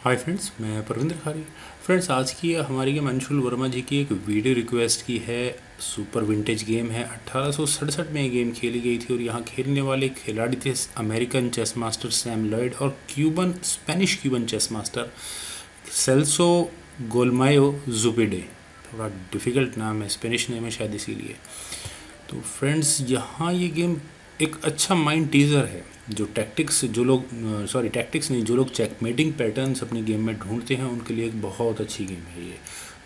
Hi friends, मैं परविंदर खारी। Friends, आज की हमारी गेम अंशुल वर्मा जी की एक वीडियो रिक्वेस्ट की है। सुपर विंटेज गेम है। 1867 में ये गेम खेली गई थी और यहाँ खेलने वाले खिलाड़ी थे American chess master Sam Loyd और Spanish Cuban chess master Celso Golmayo Zupide. थोड़ा डिफ़िकल्ट नाम है, स्पेनिश नेम है शायद इसीलिए। तो फ्रेंड्स, यहाँ ये गेम एक अच्छा माइंड टीजर है। जो टैक्टिक्स जो लोग टैक्टिक्स नहीं, जो लोग चेकमेटिंग पैटर्न्स अपनी गेम में ढूंढते हैं उनके लिए एक बहुत अच्छी गेम है ये।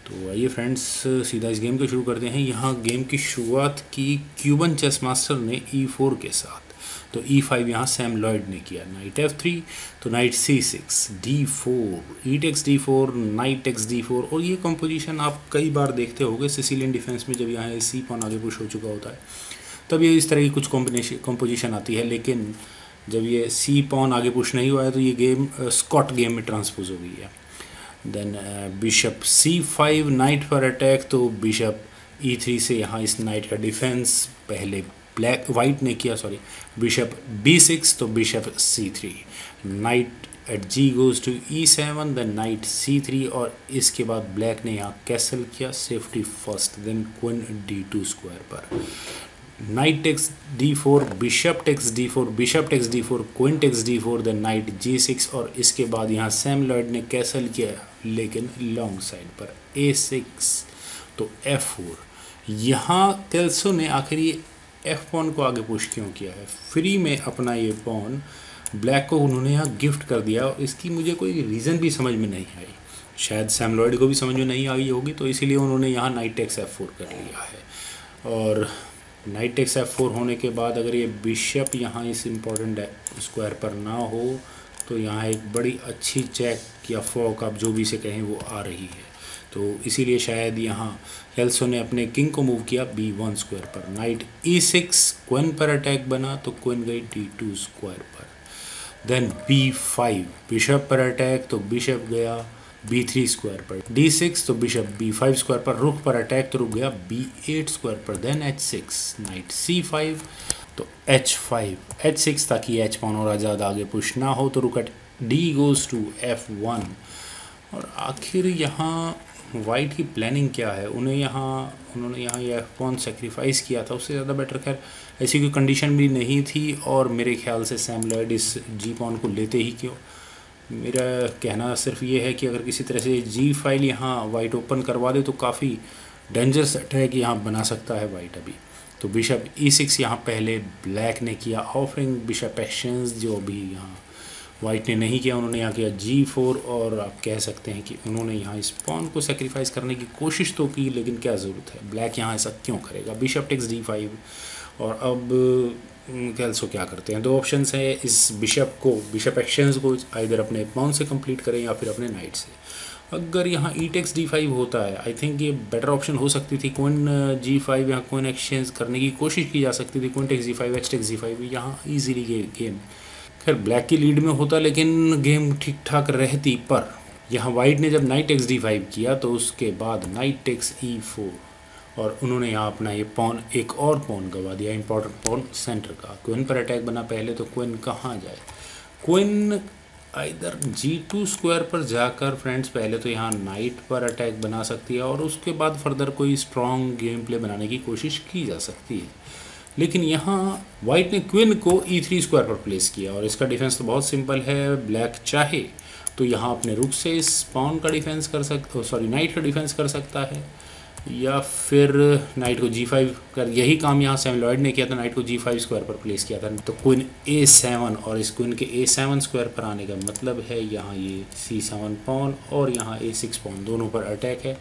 तो आइए फ्रेंड्स, सीधा इस गेम को शुरू करते हैं। यहाँ गेम की शुरुआत की क्यूबन चेस मास्टर ने E4 के साथ। तो E5 यहाँ सैम लॉयड ने किया। नाइट F3, तो knight C6, D4, E takes D4, knight takes D4। और ये कंपोजिशन आप कई बार देखते होंगे सिसिलियन डिफेंस में, जब यहाँ C पॉन आगे पुश हो चुका होता है तब ये इस तरह की कुछ कंपोजिशन आती है। लेकिन जब ये C पॉन आगे पुश नहीं हुआ है तो ये गेम स्कॉट गेम में ट्रांसपोज हो गई है। देन बिशप C5, नाइट पर अटैक। तो बिशप E3 से यहाँ इस नाइट का डिफेंस पहले वाइट ने किया, बिशप B6, तो bishop C3, knight eight G goes to E7, then knight C3 और इसके बाद ब्लैक ने यहाँ कैसल किया safety first. Then queen D2 square पर knight takes D4, bishop takes D4, bishop takes D4, queen takes D4, then knight G6 और इसके बाद यहाँ सैम लॉयड ने कैसल किया लेकिन लॉन्ग साइड पर A6, तो F4। यहाँ केल्सो ने आखिर ये F पॉन को आगे पुश क्यों किया है? फ्री में अपना ये पॉन ब्लैक को उन्होंने यहाँ गिफ्ट कर दिया और इसकी मुझे कोई रीज़न भी समझ में नहीं आई। शायद सैम लॉयड को भी समझ में नहीं आई होगी, तो इसीलिए उन्होंने यहाँ नाइट टेक्स F4 कर लिया है। और नाइट टेक्स F4 होने के बाद अगर ये बिशप यहाँ इस इम्पोर्टेंट स्क्वायर पर ना हो तो यहाँ एक बड़ी अच्छी चेक या फॉक, आप जो भी इसे कहें, वो आ रही है। तो इसीलिए शायद यहाँ केल्सो ने अपने किंग को मूव किया B1 स्क्वायर पर। नाइट E6, क्वीन पर अटैक बना तो क्वीन गई D2 स्क्वायर पर। देन B5, बिशप पर अटैक, तो बिशप गया B3 स्क्वायर पर। D6, तो बिशप B5 स्क्वायर पर। रुख पर अटैक, तो रुक गया B8 स्क्वायर पर। देन H6, नाइट C5, तो H6 ताकि H पॉन और ज़्यादा आगे पुश ना हो, तो रुक eight D goes to F1। और आखिर यहाँ वाइट की प्लानिंग क्या है? उन्होंने यहाँ ये F पॉन सेक्रीफाइस किया था, उससे ज़्यादा बेटर। खैर, ऐसी कोई कंडीशन भी नहीं थी और मेरे ख्याल से सैम लॉयड इस G पॉन को लेते ही क्यों। मेरा कहना सिर्फ ये है कि अगर किसी तरह से G फाइल यहाँ वाइट ओपन करवा दे तो काफ़ी डेंजरस अटैक यहाँ बना सकता है वाइट अभी। तो बिशप E6 यहाँ पहले ब्लैक ने किया, ऑफरिंग बिशप एक्सचेंज, जो अभी यहाँ वाइट ने नहीं किया। उन्होंने यहाँ किया G4 और आप कह सकते हैं कि उन्होंने यहाँ इस पॉन को सेक्रीफाइस करने की कोशिश तो की, लेकिन क्या ज़रूरत है? ब्लैक यहाँ ऐसा क्यों करेगा? Bishop takes D5। और अब केल्सो क्या करते हैं? दो ऑप्शंस है इस बिशप एक्सचेंज को आइदर अपने पॉन से कंप्लीट करें या फिर अपने नाइट से। अगर यहाँ E टेक्स D5 होता है, आई थिंक ये बेटर ऑप्शन हो सकती थी। क्वीन G5, यहाँ क्वीन एक्सचेंज करने की कोशिश की जा सकती थी। Queen takes G5, H takes G5, यहाँ ईजिली गेम खैर ब्लैक की लीड में होता, लेकिन गेम ठीक ठाक रहती। पर यहाँ वाइट ने जब नाइट टेक्स D5 किया तो उसके बाद नाइट टेक्स E4 और उन्होंने यहाँ अपना ये पॉन, एक और पॉन गवा दिया, इंपॉर्टेंट पॉन सेंटर का। क्वीन पर अटैक बना पहले, तो क्वीन कहाँ जाए? क्वीन इधर G2 स्क्वायर पर जाकर फ्रेंड्स पहले तो यहाँ नाइट पर अटैक बना सकती है और उसके बाद फर्दर कोई स्ट्रॉन्ग गेम प्ले बनाने की कोशिश की जा सकती है। लेकिन यहाँ वाइट ने क्वीन को E3 स्क्वायर पर प्लेस किया और इसका डिफेंस तो बहुत सिंपल है। ब्लैक चाहे तो यहाँ अपने रुक से इस पॉन का डिफेंस कर सकता, नाइट का डिफेंस कर सकता है, या फिर नाइट को G5 कर। यही काम यहाँ सैम लॉयड ने किया था, नाइट को G5 स्क्वायर पर प्लेस किया था। तो क्वीन A7 और इस क्वीन के A7 स्क्वायर पर आने का मतलब है यहाँ ये C7 पॉन और यहाँ A6 पॉन दोनों पर अटैक है।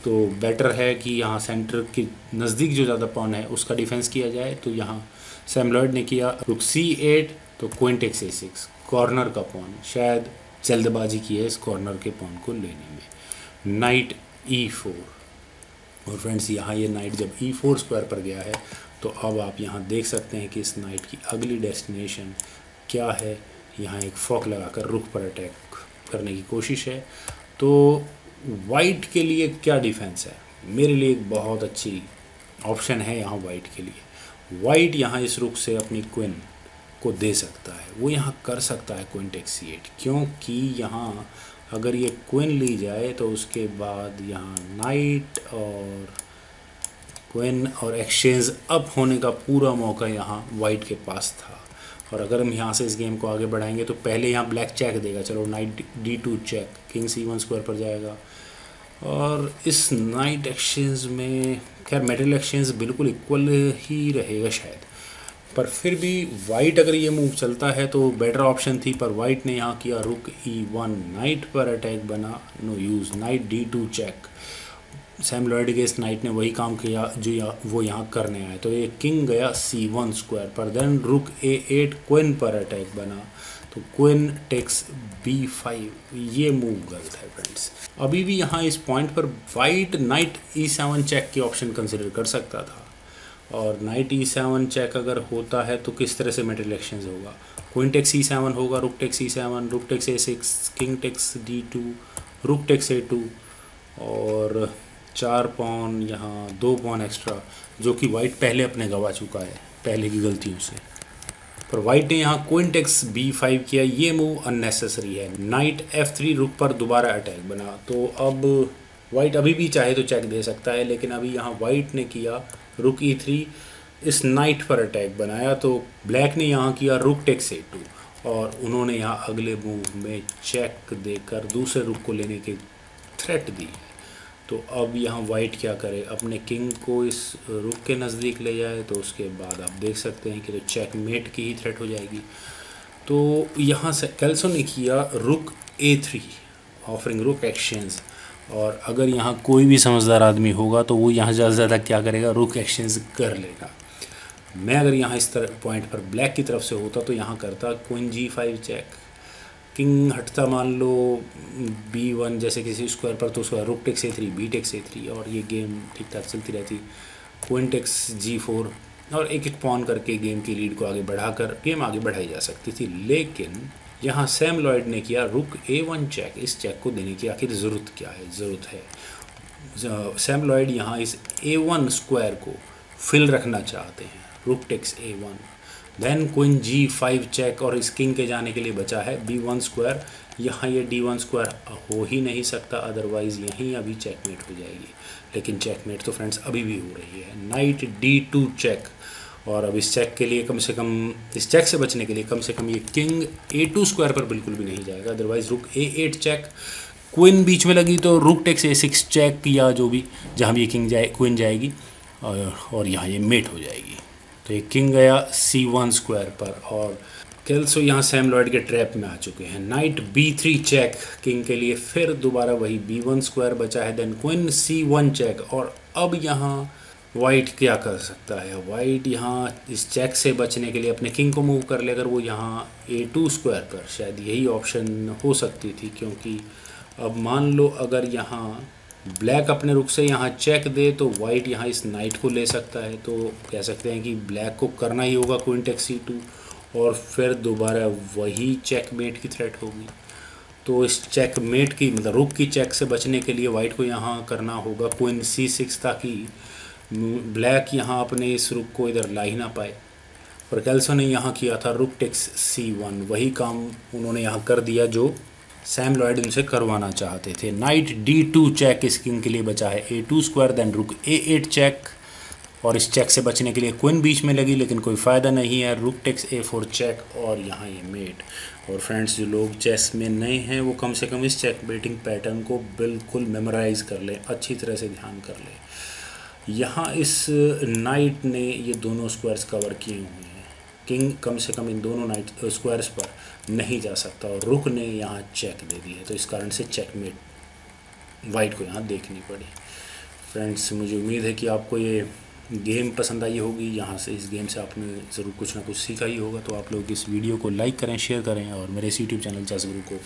तो बेटर है कि यहाँ सेंटर के नज़दीक जो ज़्यादा पॉन है उसका डिफेंस किया जाए। तो यहाँ सैम लॉयड ने किया रुक C8, तो क्वीन टेक्स A6, कॉर्नर का पॉन। शायद जल्दबाजी की है इस कॉर्नर के पॉन को लेने में। नाइट E4 और फ्रेंड्स यहाँ ये नाइट जब E4 स्क्वायर पर गया है तो अब आप यहाँ देख सकते हैं कि इस नाइट की अगली डेस्टिनेशन क्या है। यहाँ एक फॉक लगाकर रुख पर अटैक करने की कोशिश है। तो वाइट के लिए क्या डिफेंस है? मेरे लिए एक बहुत अच्छी ऑप्शन है यहाँ वाइट के लिए। वाइट यहाँ इस रुख से अपनी क्वीन को दे सकता है, वो यहाँ कर सकता है क्वीन टेक्स C8, क्योंकि यहाँ अगर ये क्वीन ली जाए तो उसके बाद यहाँ नाइट और क्वीन और एक्सचेंज अप होने का पूरा मौका यहाँ वाइट के पास था। और अगर हम यहाँ से इस गेम को आगे बढ़ाएंगे तो पहले यहाँ ब्लैक चेक देगा, चलो night D2 check, king C1 square पर जाएगा। और इस नाइट एक्सचेंज में खैर मेटल एक्सचेंज बिल्कुल इक्वल ही रहेगा शायद, पर फिर भी वाइट अगर ये मूव चलता है तो बेटर ऑप्शन थी, पर वाइट ने यहाँ किया रुक E1, नाइट पर अटैक बना, no use, knight D2 check. Sam Loyd के इस नाइट ने वही काम किया जो वो यहाँ करने आए, तो ये किंग गया C1 स्क्वायर पर, देन रुक A8, क्वीन पर अटैक बना, तो क्वीन टेक्स B5, ये मूव गलत है फ्रेंड्स। अभी भी यहाँ इस पॉइंट पर वाइट नाइट E7 चेक की ऑप्शन कंसिडर कर सकता था, और नाइट E7 चेक अगर होता है तो किस तरह से मेटल एक्सचेंज होगा, क्वीन टेक्स E7 होगा, rook takes E7, rook takes A6, king takes D2, rook takes A2, और 4 पॉन, यहाँ 2 पॉन एक्स्ट्रा, जो कि वाइट पहले अपने गवा चुका है पहले की गलतियों से। पर वाइट ने यहाँ क्वीन टेक्स B5 किया, ये मूव अननेसेसरी है। नाइट F3, रुक पर दोबारा अटैक बना, तो अब वाइट अभी भी चाहे तो चेक दे सकता है, लेकिन अभी यहाँ वाइट ने किया रुक E3, इस नाइट पर अटैक बनाया, तो ब्लैक ने यहाँ किया रुक टेक्स A2, और उन्होंने यहाँ अगले मूव में चेक देकर दूसरे रुक को लेने की थ्रेट दी। तो अब यहाँ वाइट क्या करे, अपने किंग को इस रुक के नज़दीक ले जाए, तो उसके बाद आप देख सकते हैं कि तो चेकमेट की ही थ्रेट हो जाएगी। तो यहाँ से कैल्सो ने किया रुक A3, ऑफरिंग रुक एक्सचेंज, और अगर यहाँ कोई भी समझदार आदमी होगा तो वो यहाँ ज़्यादा से ज़्यादा क्या करेगा, रुक एक्सचेंज कर लेगा। मैं अगर यहाँ इस तरह पॉइंट पर ब्लैक की तरफ से होता तो यहाँ करता क्वीन G5 चेक, किंग हटता मान लो B1 जैसे किसी स्क्वायर पर, तो उसका rook takes A3, B takes A3, और ये गेम ठीक ठाक चलती रहती। क्वीन टेक्स G4, और एक एक पॉन करके गेम की लीड को आगे बढ़ाकर गेम आगे बढ़ाई जा सकती थी। लेकिन यहाँ सैम लॉयड ने किया रुक A1 चेक, इस चेक को देने की आखिर ज़रूरत क्या है, ज़रूरत है। सैम लॉयड यहाँ इस A1 स्क्वायर को फिल रखना चाहते हैं, rook takes A1, then queen G5 check, और इस किंग के जाने के लिए बचा है B1 स्क्वायर। यहाँ ये D1 स्क्वायर हो ही नहीं सकता, अदरवाइज़ यहीं अभी चेकमेट हो जाएगी, लेकिन चेकमेट तो फ्रेंड्स अभी भी हो रही है। नाइट D2 चेक, और अब इस चेक के लिए कम से कम, इस चेक से बचने के लिए कम से कम ये किंग A2 स्क्वायर पर बिल्कुल भी नहीं जाएगा, अदरवाइज़ रुक A8 चेक, क्वीन बीच में लगी तो रुक टेक्स A6 चेक, या जो भी जहाँ भी ये किंग जाए क्वीन जाएगी, और यहाँ ये मेट हो जाएगी। तो ये किंग गया C1 स्क्वायर पर, और कैल्सो यहाँ सैम लॉयड के ट्रैप में आ चुके हैं। नाइट B3 चेक किंग के लिए, फिर दोबारा वही B1 स्क्वायर बचा है, देन क्वीन C1 चेक, और अब यहाँ वाइट क्या कर सकता है, वाइट यहाँ इस चेक से बचने के लिए अपने किंग को मूव कर ले, अगर वो यहाँ A2 स्क्वायर पर, शायद यही ऑप्शन हो सकती थी, क्योंकि अब मान लो अगर यहाँ ब्लैक अपने रुक से यहाँ चेक दे तो वाइट यहाँ इस नाइट को ले सकता है, तो कह सकते हैं कि ब्लैक को करना ही होगा क्वीन टेक्स C2, और फिर दोबारा वही चेकमेट की थ्रेट होगी। तो इस चेकमेट की मतलब रुक की चेक से बचने के लिए वाइट को यहाँ करना होगा क्वीन C6, ताकि ब्लैक यहाँ अपने इस रुक को इधर ला ही ना पाए। और कैल्सो ने यहाँ किया था रुक टेक्स C1, वही काम उन्होंने यहाँ कर दिया जो सैम लॉयड उनसे करवाना चाहते थे। नाइट D2 चेक इस किंग के लिए बचा है A2 स्क्वायर, देन रुक A8 चेक, और इस चेक से बचने के लिए क्वीन बीच में लगी, लेकिन कोई फ़ायदा नहीं है, रुक टेक्स A4 चेक, और यहाँ ये मेट। और फ्रेंड्स, जो लोग चेस में नए हैं वो कम से कम इस चेक बेटिंग पैटर्न को बिल्कुल मेमोराइज़ कर लें, अच्छी तरह से ध्यान कर लें। यहाँ इस नाइट ने ये दोनों स्क्वायर्स कवर किए हुए हैं, किंग कम से कम इन दोनों नाइट स्क्वायर्स पर नहीं जा सकता, और रुक ने यहाँ चेक दे दी है, तो इस कारण से चेकमेट वाइट को यहाँ देखनी पड़ी। फ्रेंड्स, मुझे उम्मीद है कि आपको ये गेम पसंद आई होगी, यहाँ से इस गेम से आपने ज़रूर कुछ ना कुछ सीखा ही होगा। तो आप लोग इस वीडियो को लाइक करें, शेयर करें, और मेरे इस यूट्यूब चैनल चेस गुरु को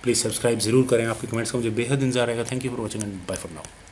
प्लीज़ सब्सक्राइब ज़रूर करें। आपके कमेंट्स का मुझे बेहद इंतजार रहेगा। Thank you for watching and bye for now.